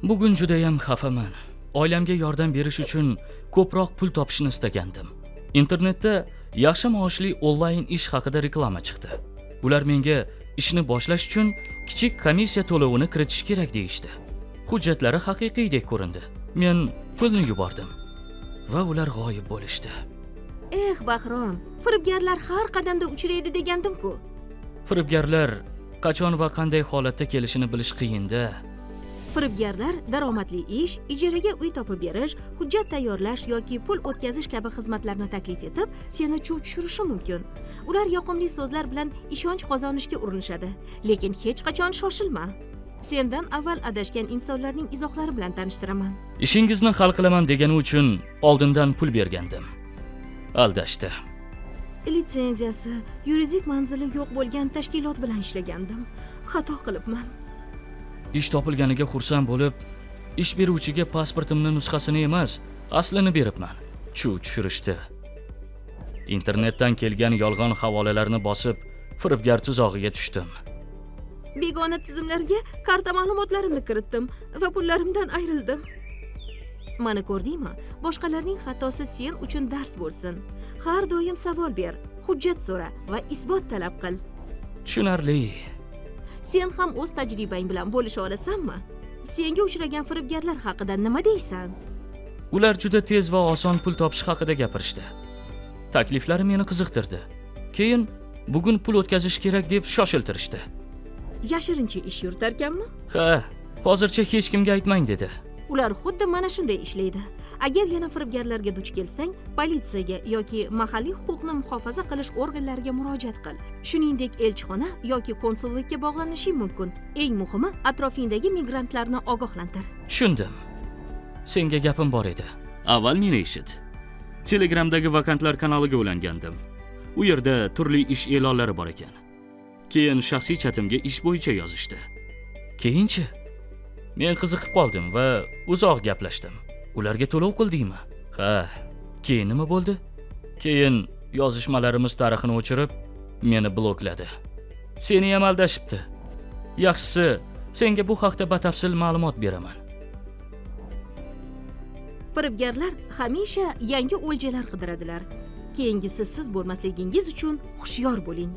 Bugun juda ham xafaman. Oilamga yordam berish uchun ko'proq pul topishni istagandim. Internetda yaxshi maoshli onlayn ish haqida reklama chiqdi. Ular menga ishni boshlash uchun kichik komissiya to'lovini kiritish kerak deyishdi. Hujjatlari haqiqiydek ko'rindi. Men pulni yubordim va ular g'oyib bo'lishdi. Bahrom, firibgarlar har qadamda uchraydi degandim-ku. Firibgarlar qachon va qanday holatda kelishini bilish qiyin-da. Firibgarlar daromadli ish, ijaraga uy topib berish, hujjat tayyorlash yoki pul o'tkazish kabi xizmatlarni taklif etib, seni chuv tushirishi mumkin. Ular yoqimli so'zlar bilan ishonch qozonishga urinishadi, lekin hech qachon shoshilma. Sendan avval adashgan insonlarning izohlari bilan tanishtiraman. Ishingizni hal qilaman degani uchun oldindan pul bergandim. Aldashdi. Litsenziyasi, yuridik manzili yo'q bo'lgan tashkilot bilan ishlagandim. Xato qilibman. Ish topilganiga xursand bo'lib, ish beruvchiga pasportimning nusxasini emas, aslini beribman. Chuv tushirishdi. Internetdan kelgan yolg'on havolalarni bosib, firibgar tuzog'iga tushdim. Begona tizimlarga karta ma'lumotlarimni kiritdim va pullarimdan ayrildim. Mana ko'rdingmi? Boshqalarning xatosi sen uchun dars bo'lsin. Har doim savol ber, hujjat so'ra va isbot talab qil. Tushunarli. Sen ham o'z tajribang bilan bo'lisha olasanmi? Senga uchragan firibgarlar haqida nima deysan? Ular juda tez va oson pul topish haqida gapirishdi. Takliflari meni qiziqtirdi. Keyin bugun pul o'tkazish kerak deb shoshiltirishdi. Yashirincha ish yuritarkanmi? Ha, hozircha hech kimga aytmang dedi. Ular xuddi mana shunday ishlaydi. Agar yana firibgarlarga duch kelsang, politsiyaga yoki mahalliy huquqni muhofaza qilish organlariga murojaat qil. Shuningdek, elchixona yoki konsullikka bog'lanishing mumkin. Eng muhimi, atrofingdagi migrantlarni ogohlantir. Tushundim. Senga gapim bor edi. Avval meni eshit. Telegramdagi vakantlar kanaliga ulangandim. U yerda turli ish e'lonlari bor ekan. Keyin shaxsiy chatimga ish bo'yicha yozishdi. Keyinchi men qiziqib qoldim va uzoq gaplashdim. Ularga to'lov qildingmi? Ha. Keyin nima bo'ldi? Keyin yozishmalarimiz tarixini o'chirib, meni blokladi. Seni ham aldashibdi. Yaxshisi, senga bu haqda batafsil ma'lumot beraman. Firibgarlar hamisha yangi o'ljalar qidiradilar. Keyingisi siz bo'lmasligingiz uchun hushyor bo'ling.